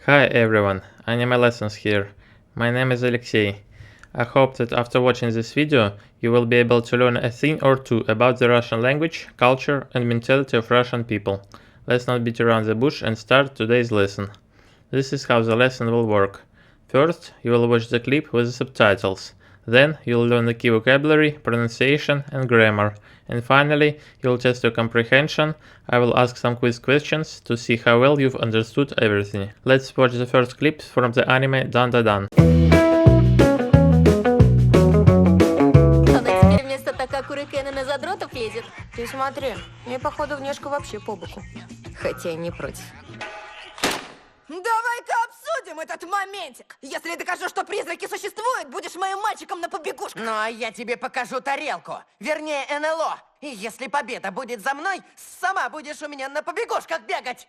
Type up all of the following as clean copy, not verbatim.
Hi everyone, Anime Lessons here. My name is Alexey. I hope that after watching this video, you will be able to learn a thing or two about the Russian language, culture and mentality of Russian people. Let's not beat around the bush and start today's lesson. This is how the lesson will work. First, you will watch the clip with the subtitles. Then, you'll learn the key vocabulary, pronunciation and grammar. And finally, you'll test your comprehension. I will ask some quiz questions to see how well you've understood everything. Let's watch the first clip from the anime DanDaDan. Она теперь вместо Такакуры Кэнона задротов лезет. Ты смотри, мне походу внешка вообще по боку. Хотя я не против. Давай-ка обсудим этот моментик. Если я докажу, что призраки существуют, будешь моим мальчиком на побегушках. Ну, а я тебе покажу тарелку. Вернее, НЛО. И если победа будет за мной, сама будешь у меня на побегушках бегать.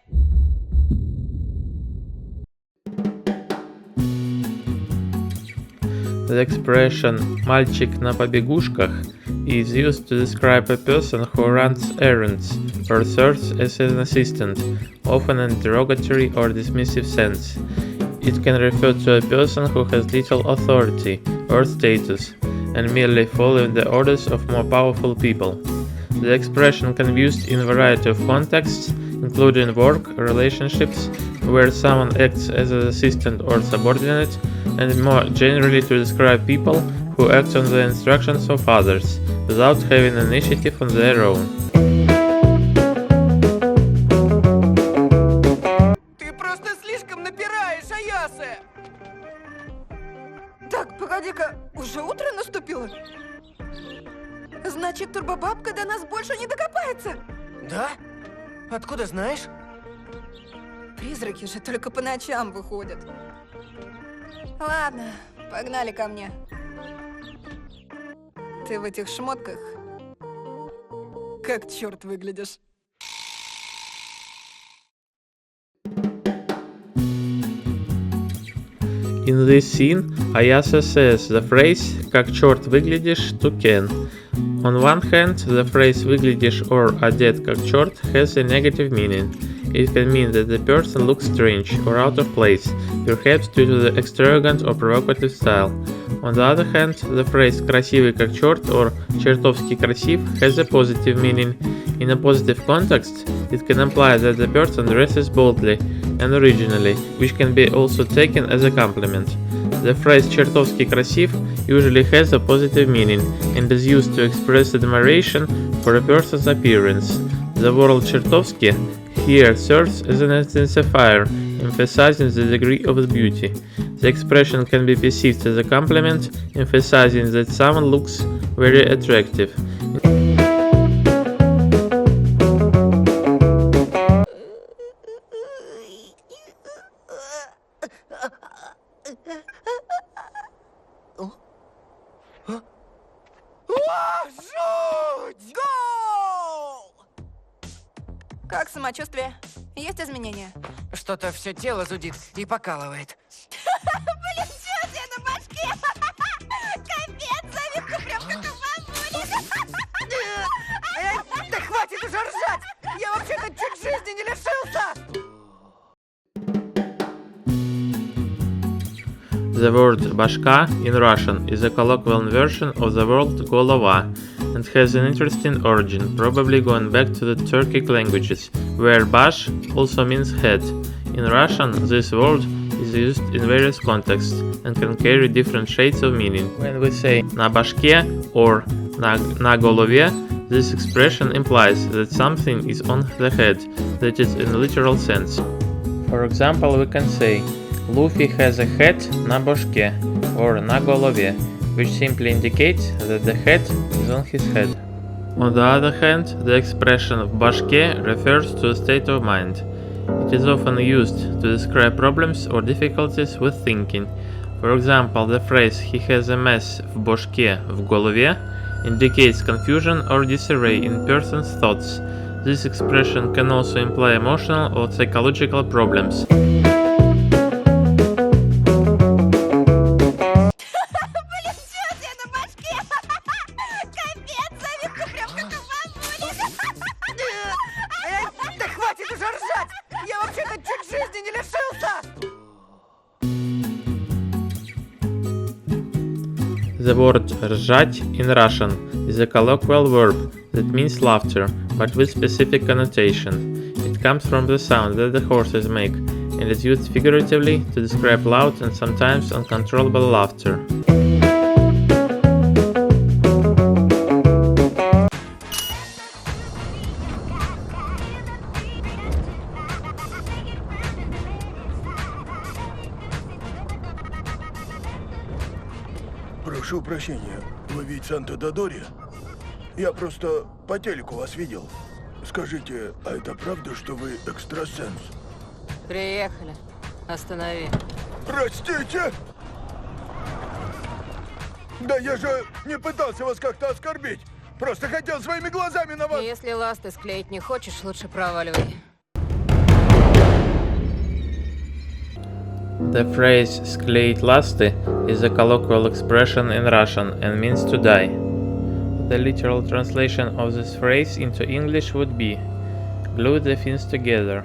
The expression «мальчик на побегушках» is used to describe a person who runs errands or serves as an assistant, often in a derogatory or dismissive sense. It can refer to a person who has little authority or status and merely following the orders of more powerful people. The expression can be used in a variety of contexts, including work, relationships, where someone acts as an assistant or subordinate, and more generally to describe people who act on the instructions of others, without having initiative on their own. Ты просто слишком напираешь, Аясе! Так, погоди-ка, уже утро наступило? Значит, турбобабка до нас больше не докопается. Да? Откуда знаешь? Призраки же только по ночам выходят. Ладно, погнали ко мне. Ты в этих шмотках как черт выглядишь. In this scene, Ayase says the phrase «как черт выглядишь» to Ken. On one hand, the phrase «выглядишь» or «одет как черт» has a negative meaning. It can mean that the person looks strange or out of place, perhaps due to the extravagant or provocative style. On the other hand, the phrase «красивый как черт» or «чертовски красив» has a positive meaning. In a positive context, it can imply that the person dresses boldly and originally, which can be also taken as a compliment. The phrase «чертовски красив» usually has a positive meaning and is used to express admiration for a person's appearance. The word «чертовски» here serves as an intensifier, emphasizing the degree of beauty. The expression can be perceived as a compliment, emphasizing that someone looks very attractive. Жуть! Гол! Как самочувствие? Есть изменения? Что-то все тело зудит и покалывает. Блин, чё у тебя на башке? Капец, завивка прям как у бабули. Да хватит уже ржать! Я вообще-то чуть жизни не лишился! The word «башка» in Russian is a colloquial version of the word «голова» and has an interesting origin, probably going back to the Turkic languages, where «баш» also means head. In Russian, this word is used in various contexts and can carry different shades of meaning. When we say «на башке» or «на голове», this expression implies that something is on the head, that is in a literal sense. For example, we can say Luffy has a hat на башке or на голове, which simply indicates that the hat is on his head. On the other hand, the expression в башке refers to a state of mind. It is often used to describe problems or difficulties with thinking. For example, the phrase «he has a mess в башке, в голове» indicates confusion or disarray in person's thoughts. This expression can also imply emotional or psychological problems. Да хватит уже ржать! Я вообще-то чуть жизни не лишился! The word ржать in Russian is a colloquial verb that means laughter, but with specific connotation. It comes from the sound that the horses make, and is used figuratively to describe loud and sometimes uncontrollable laughter. Прошу прощения, вы ведь Санта-Додори? Я просто по телеку вас видел. Скажите, а это правда, что вы экстрасенс? Приехали. Останови. Простите! Да я же не пытался вас как-то оскорбить. Просто хотел своими глазами на вас... Если ласты склеить не хочешь, лучше проваливай. The phrase "склеить ласты" is a colloquial expression in Russian and means to die. The literal translation of this phrase into English would be glue the fins together.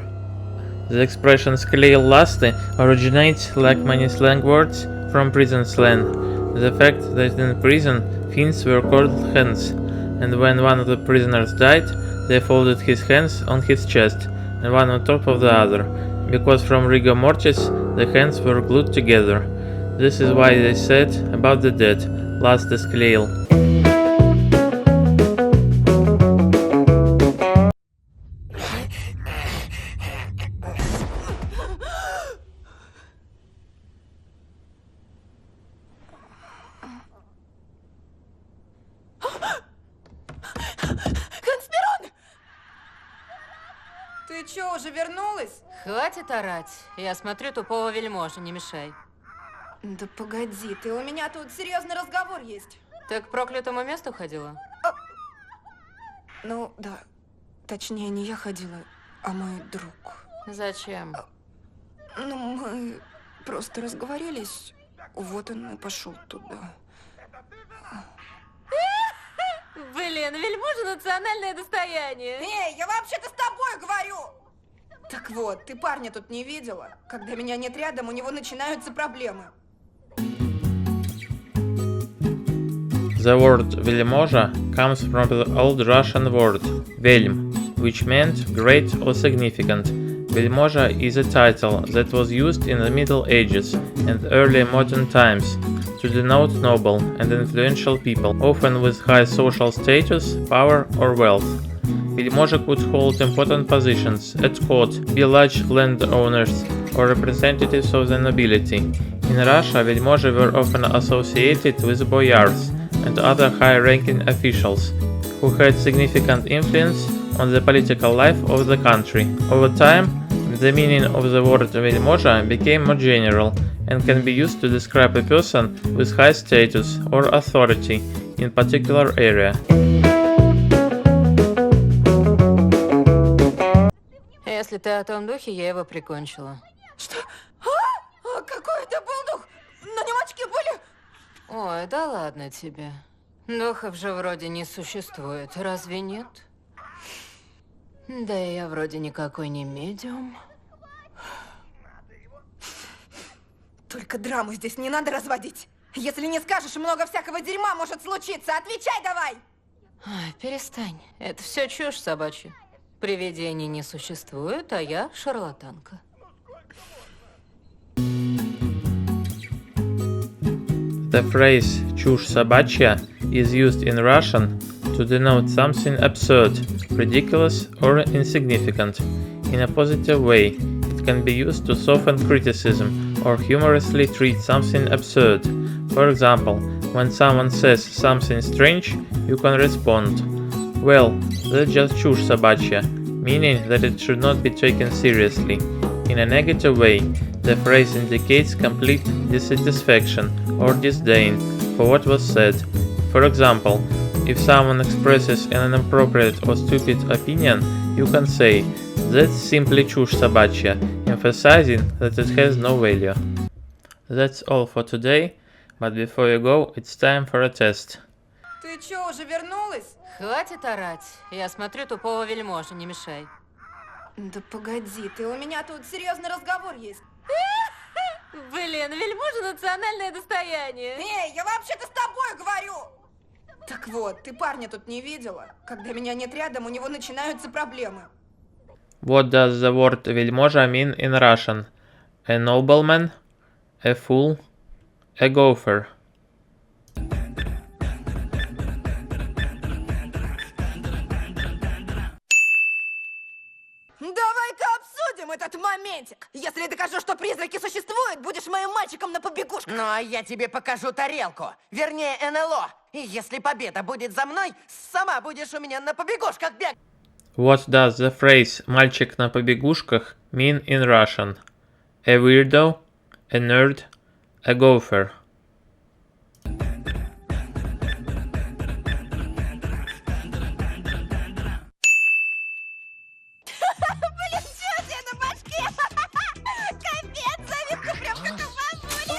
The expression "склеил ласты" originates, like many slang words, from prison slang. The fact that in prison fins were called hands, and when one of the prisoners died, they folded his hands on his chest and one on top of the other, because from rigor mortis the hands were glued together. This is why they said about the dead, "ласты склеил." Ты чё, уже вернулась? Хватит орать. Я смотрю тупого вельможа, не мешай. Да погоди, ты, у меня тут серьезный разговор есть. Ты к проклятому месту ходила? Ну, да. Точнее, не я ходила, а мой друг. Зачем? Ну, мы просто разговорились. Вот он и пошел туда. Блин, вельможа национальное достояние. Эй, я вообще-то с тобой говорю! Так вот, ты парня тут не видела? Когда меня нет рядом, у него начинаются проблемы. The word "вельможа" comes from the old Russian word "вельм", which meant great or significant. Вельможа is a title that was used in the Middle Ages and early modern times to denote noble and influential people, often with high social status, power or wealth. Вельможа could hold important positions at court, be large landowners or representatives of the nobility. In Russia, вельможи were often associated with boyars and other high-ranking officials who had significant influence on the political life of the country. Over time, the meaning of the word вельможа became more general and can be used to describe a person with high status or authority in particular area. Если ты о том духе, я его прикончила. Что? Какой это был дух? На нем очки были? Ой, да ладно тебе. Духов же вроде не существует, разве нет? Да и я вроде никакой не медиум. Только драму здесь не надо разводить. Если не скажешь, много всякого дерьма может случиться. Отвечай давай! Ай, перестань. Это все чушь собачья. Привидений не существует, а я шарлатанка. The phrase "чушь собачья" is used in Russian to denote something absurd, ridiculous, or insignificant. In a positive way, it can be used to soften criticism or humorously treat something absurd. For example, when someone says something strange, you can respond, "Well, that's just чушь собачья," meaning that it should not be taken seriously. In a negative way, the phrase indicates complete dissatisfaction or disdain for what was said. For example, if someone expresses an inappropriate or stupid opinion, you can say, "That's simply чушь собачья," emphasizing that it has no value. That's all for today, but before you go, it's time for a test. Ты чё, уже вернулась? Хватит орать. Я смотрю тупого вельможа, не мешай. Да погоди, ты, у меня тут серьезный разговор есть. Блин, Блин, вельможа национальное достояние. Эй, я вообще-то с тобой говорю! Так вот, ты парня тут не видела? Когда меня нет рядом, у него начинаются проблемы. What does the word вельможа mean in Russian? A nobleman, a fool, a gopher. Давай-ка обсудим этот моментик. Если докажу, что призраки существуют, будешь моим мальчиком на побегушках. Ну, а я тебе покажу тарелку. Вернее, НЛО. И если победа будет за мной, сама будешь у меня на побегушках бегать. What does the phrase «мальчик на побегушках» mean in Russian? A weirdo, a nerd, a gopher. Блин, чё тебе на башке? Капец, завивка прям как у бабули.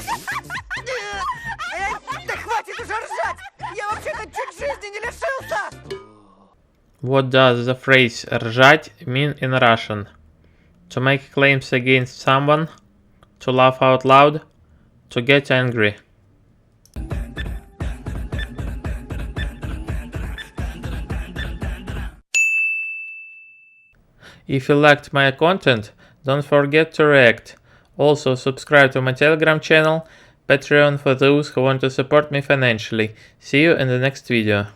Да хватит уже ржать! Я вообще-то чуть жизни не лишился! What does the phrase «ржать» mean in Russian? To make claims against someone, to laugh out loud, to get angry. If you liked my content, don't forget to react. Also subscribe to my Telegram channel, Patreon for those who want to support me financially. See you in the next video.